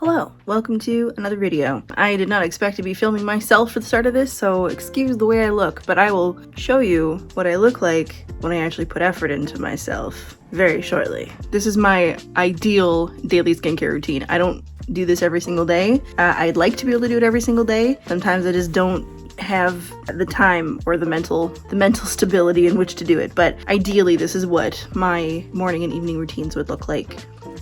Hello, welcome to another video. I did not expect to be filming myself for the start of this, so excuse the way I look, but I will show you what I look like when I actually put effort into myself very shortly. This is my ideal daily skincare routine. I don't do this every single day. I'd like to be able to do it every single day. Sometimes I just don't have the time or the mental stability in which to do it, but ideally this is what my morning and evening routines would look like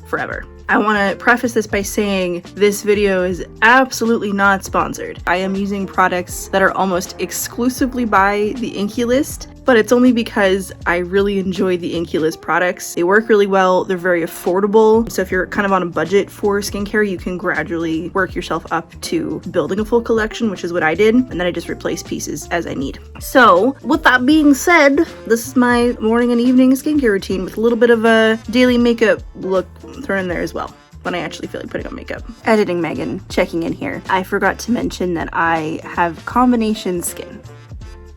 forever. I want to preface this by saying this video is absolutely not sponsored. I am using products that are almost exclusively by the INKEY List, but it's only because I really enjoy the INKEY List products. They work really well, they're very affordable, so if you're kind of on a budget for skincare, you can gradually work yourself up to building a full collection, which is what I did, and then I just replace pieces as I need. So, with that being said, this is my morning and evening skincare routine with a little bit of a daily makeup look thrown in there as well, when I actually feel like putting on makeup. Editing Megan, checking in here. I forgot to mention that I have combination skin.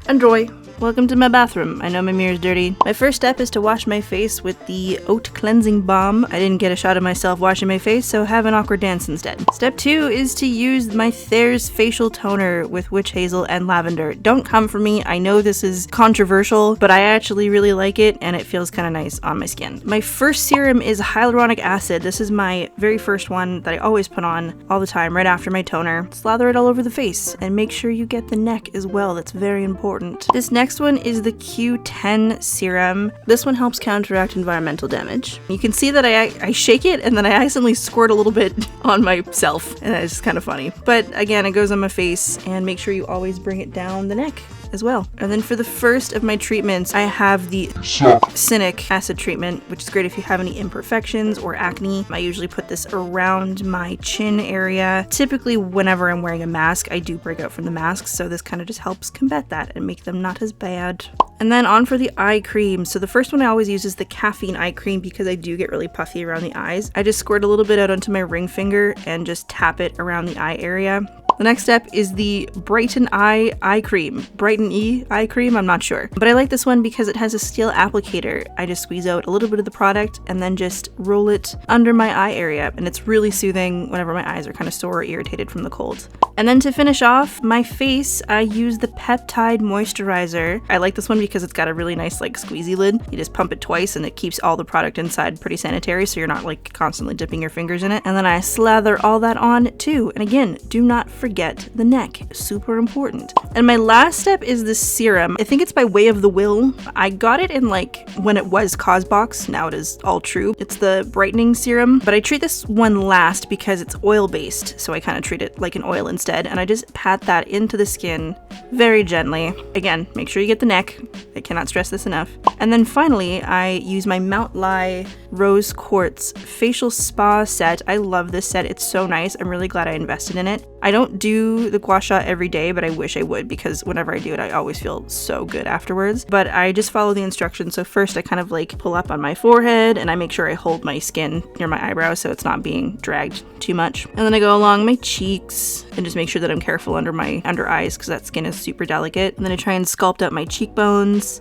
Enjoy! Welcome to my bathroom. I know my mirror's dirty. My first step is to wash my face with the Oat Cleansing Balm. I didn't get a shot of myself washing my face, so have an awkward dance instead. Step 2 is to use my Thayer's facial toner with witch hazel and lavender. Don't come for me, I know this is controversial, but I actually really like it and it feels kind of nice on my skin. My first serum is hyaluronic acid. This is my very first one that I always put on all the time right after my toner. Slather it all over the face and make sure you get the neck as well. That's very important. This next one is the Q10 serum. This one helps counteract environmental damage. You can see that I shake it and then I accidentally squirt a little bit on myself, and that's just kind of funny. But again, it goes on my face, and make sure you always bring it down the neck as well. And then for the first of my treatments, I have the Succinic acid treatment, which is great if you have any imperfections or acne. I usually put this around my chin area. Typically, whenever I'm wearing a mask, I do break out from the mask, so this kind of just helps combat that and make them not as bad. And then on for the eye cream. So the first one I always use is the Caffeine eye cream because I do get really puffy around the eyes. I just squirt a little bit out onto my ring finger and just tap it around the eye area. The next step is the Brighten-i eye cream. Brighten-i eye cream, I'm not sure. But I like this one because it has a steel applicator. I just squeeze out a little bit of the product and then just roll it under my eye area. And it's really soothing whenever my eyes are kind of sore or irritated from the cold. And then to finish off my face, I use the Peptide Moisturizer. I like this one because it's got a really nice like squeezy lid. You just pump it twice and it keeps all the product inside pretty sanitary, so you're not like constantly dipping your fingers in it. And then I slather all that on too. And again, do not forget the neck, super important. And my last step is the serum. I think it's by Way of the Will. I got it in like when it was Cosbox, now it is all true. It's the brightening serum, but I treat this one last because it's oil based, so I kind of treat it like an oil instead, and I just pat that into the skin very gently. Again, make sure you get the neck. I cannot stress this enough. And then finally, I use my Mount Lai Rose Quartz Facial Spa set. I love this set. It's so nice. I'm really glad I invested in it. I don't do the gua sha every day, but I wish I would because whenever I do it, I always feel so good afterwards. But I just follow the instructions. So first I kind of like pull up on my forehead and I make sure I hold my skin near my eyebrows so it's not being dragged too much. And then I go along my cheeks and just make sure that I'm careful under my under eyes because that skin is super delicate. And then I try and sculpt out my cheekbones.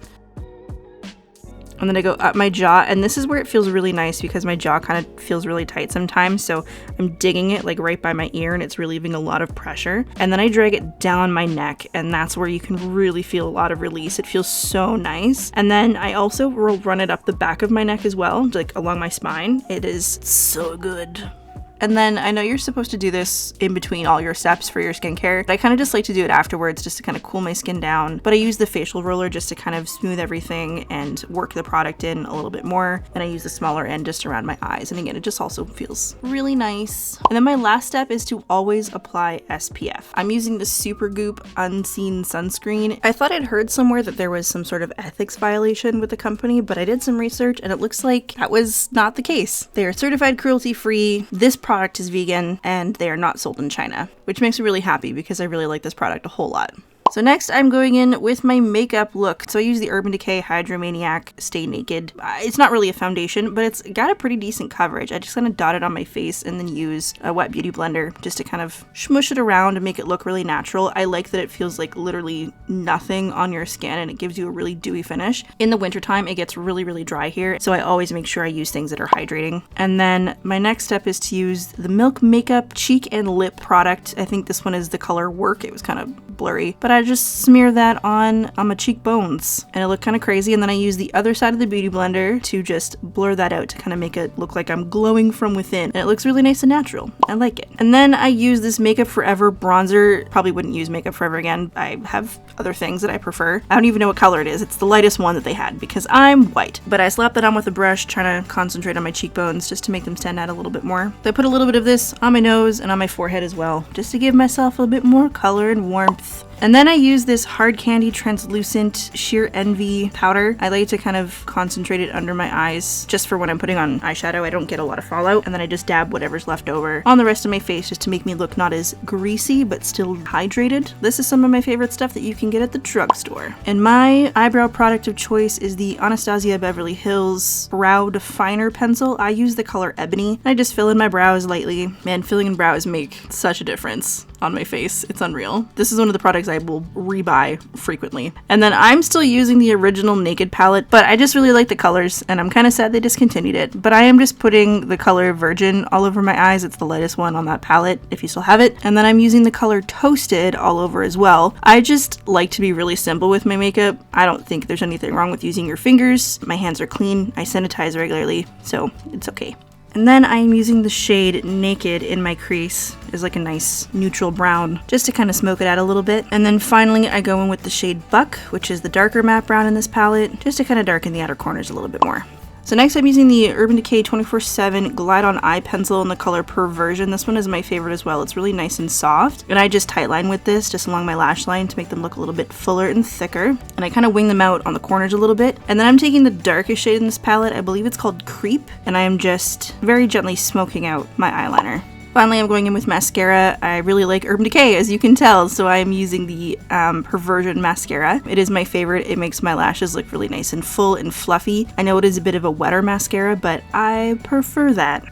And then I go up my jaw, and this is where it feels really nice because my jaw kind of feels really tight sometimes, so I'm digging it like right by my ear and it's relieving a lot of pressure. And then I drag it down my neck, and that's where you can really feel a lot of release. It feels so nice. And then I also will run it up the back of my neck as well, like along my spine. It is so good. And then I know you're supposed to do this in between all your steps for your skincare, but I kind of just like to do it afterwards just to kind of cool my skin down. But I use the facial roller just to kind of smooth everything and work the product in a little bit more. And I use the smaller end just around my eyes. And again, it just also feels really nice. And then my last step is to always apply SPF. I'm using the Supergoop Unseen Sunscreen. I thought I'd heard somewhere that there was some sort of ethics violation with the company, but I did some research and it looks like that was not the case. They are certified cruelty-free. This product is vegan and they are not sold in China, which makes me really happy because I really like this product a whole lot. So next I'm going in with my makeup look. So I use the Urban Decay Hydromaniac Stay Naked. It's not really a foundation, but it's got a pretty decent coverage. I just kind of dot it on my face and then use a wet beauty blender just to kind of smush it around and make it look really natural. I like that it feels like literally nothing on your skin and it gives you a really dewy finish. In the wintertime, it gets really, really dry here, so I always make sure I use things that are hydrating. And then my next step is to use the Milk Makeup Cheek and Lip product. I think this one is the color Work. It was kind of blurry, but I just smear that on my cheekbones and it looked kind of crazy. And then I use the other side of the beauty blender to just blur that out to kind of make it look like I'm glowing from within, and it looks really nice and natural. I like it. And then I use this Makeup Forever bronzer. Probably wouldn't use Makeup Forever again. I have other things that I prefer. I don't even know what color it is. It's the lightest one that they had because I'm white, but I slapped that on with a brush, trying to concentrate on my cheekbones just to make them stand out a little bit more. So I put a little bit of this on my nose and on my forehead as well, just to give myself a bit more color and warmth. And then I use this Hard Candy Translucent Sheer Envy powder. I like to kind of concentrate it under my eyes just for when I'm putting on eyeshadow. I don't get a lot of fallout. And then I just dab whatever's left over on the rest of my face just to make me look not as greasy but still hydrated. This is some of my favorite stuff that you can get at the drugstore. And my eyebrow product of choice is the Anastasia Beverly Hills Brow Definer Pencil. I use the color Ebony. I just fill in my brows lightly. Man, filling in brows make such a difference on my face. It's unreal. This is one of the products I will rebuy frequently. And then I'm still using the original Naked palette, but I just really like the colors and I'm kind of sad they discontinued it. But I am just putting the color Virgin all over my eyes. It's the lightest one on that palette if you still have it. And then I'm using the color Toasted all over as well. I just like to be really simple with my makeup. I don't think there's anything wrong with using your fingers. My hands are clean. I sanitize regularly, so it's okay. And then I'm using the shade Naked in my crease as like a nice neutral brown, just to kind of smoke it out a little bit. And then finally I go in with the shade Buck, which is the darker matte brown in this palette, just to kind of darken the outer corners a little bit more. So next I'm using the Urban Decay 24/7 Glide On Eye Pencil in the color Perversion. This one is my favorite as well. It's really nice and soft. And I just tightline with this just along my lash line to make them look a little bit fuller and thicker. And I kind of wing them out on the corners a little bit. And then I'm taking the darkest shade in this palette. I believe it's called Creep. And I am just very gently smoking out my eyeliner. Finally, I'm going in with mascara. I really like Urban Decay, as you can tell, so I am using the Perversion mascara. It is my favorite. It makes my lashes look really nice and full and fluffy. I know it is a bit of a wetter mascara, but I prefer that.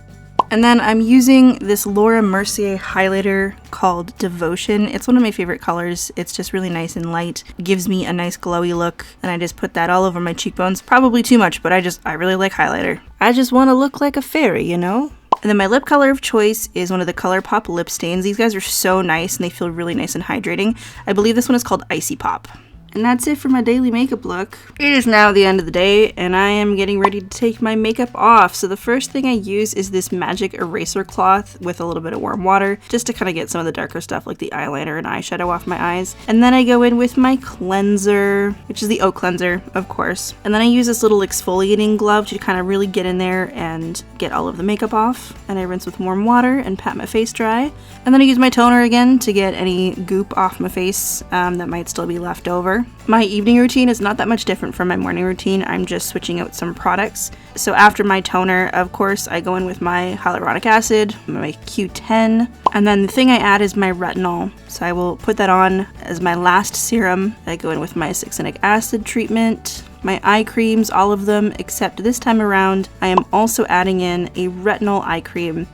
And then I'm using this Laura Mercier highlighter called Devotion. It's one of my favorite colors. It's just really nice and light. It gives me a nice glowy look, and I just put that all over my cheekbones. Probably too much, but I really like highlighter. I just want to look like a fairy, you know? And then my lip color of choice is one of the ColourPop lip stains. These guys are so nice and they feel really nice and hydrating. I believe this one is called Icy Pop. And that's it for my daily makeup look. It is now the end of the day and I am getting ready to take my makeup off. So the first thing I use is this magic eraser cloth with a little bit of warm water just to kind of get some of the darker stuff like the eyeliner and eyeshadow off my eyes. And then I go in with my cleanser, which is the Oat Cleanser, of course. And then I use this little exfoliating glove to kind of really get in there and get all of the makeup off. And I rinse with warm water and pat my face dry. And then I use my toner again to get any goop off my face that might still be left over. My evening routine is not that much different from my morning routine. I'm just switching out some products. So after my toner, of course, I go in with my hyaluronic acid, my Q10, and then the thing I add is my retinol. So I will put that on as my last serum. I go in with my succinic acid treatment, my eye creams, all of them, except this time around, I am also adding in a retinol eye cream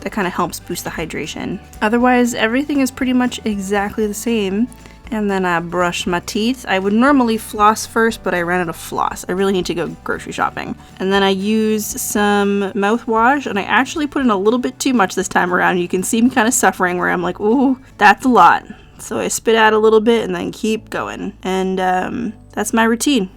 that kind of helps boost the hydration. Otherwise, everything is pretty much exactly the same. And then I brush my teeth. I would normally floss first, but I ran out of floss. I really need to go grocery shopping. And then I use some mouthwash, and I actually put in a little bit too much this time around. You can see me kind of suffering where I'm like, ooh, that's a lot. So I spit out a little bit and then keep going. And that's my routine.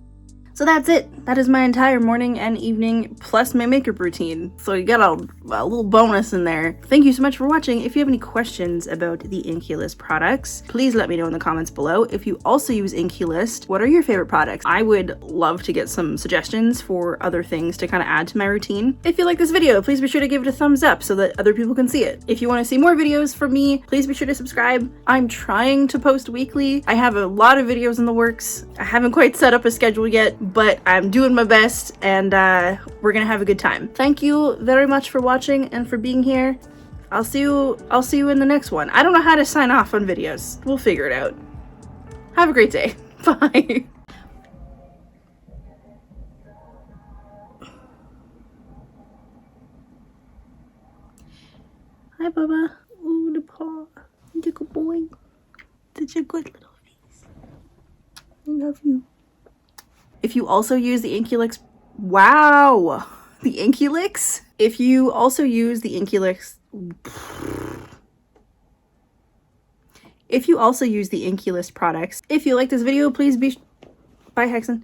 So that's it. That is my entire morning and evening plus my makeup routine. So you got a little bonus in there. Thank you so much for watching. If you have any questions about the INKEY List products, please let me know in the comments below. If you also use INKEY List, what are your favorite products? I would love to get some suggestions for other things to kind of add to my routine. If you like this video, please be sure to give it a thumbs up so that other people can see it. If you want to see more videos from me, please be sure to subscribe. I'm trying to post weekly. I have a lot of videos in the works. I haven't quite set up a schedule yet, but I'm doing my best, and we're gonna have a good time. Thank you very much for watching and for being here. I'll see you in the next one. I don't know how to sign off on videos. We'll figure it out. Have a great day. Bye. Hi, Bubba. Ooh, the paw. You're a good boy. Such a good little face. I love you. If you also use the INKEY List, wow, the INKEY List. If you also use the INKEY List, if you also use the INKEY List products, if you like this video, please be, bye Hexen.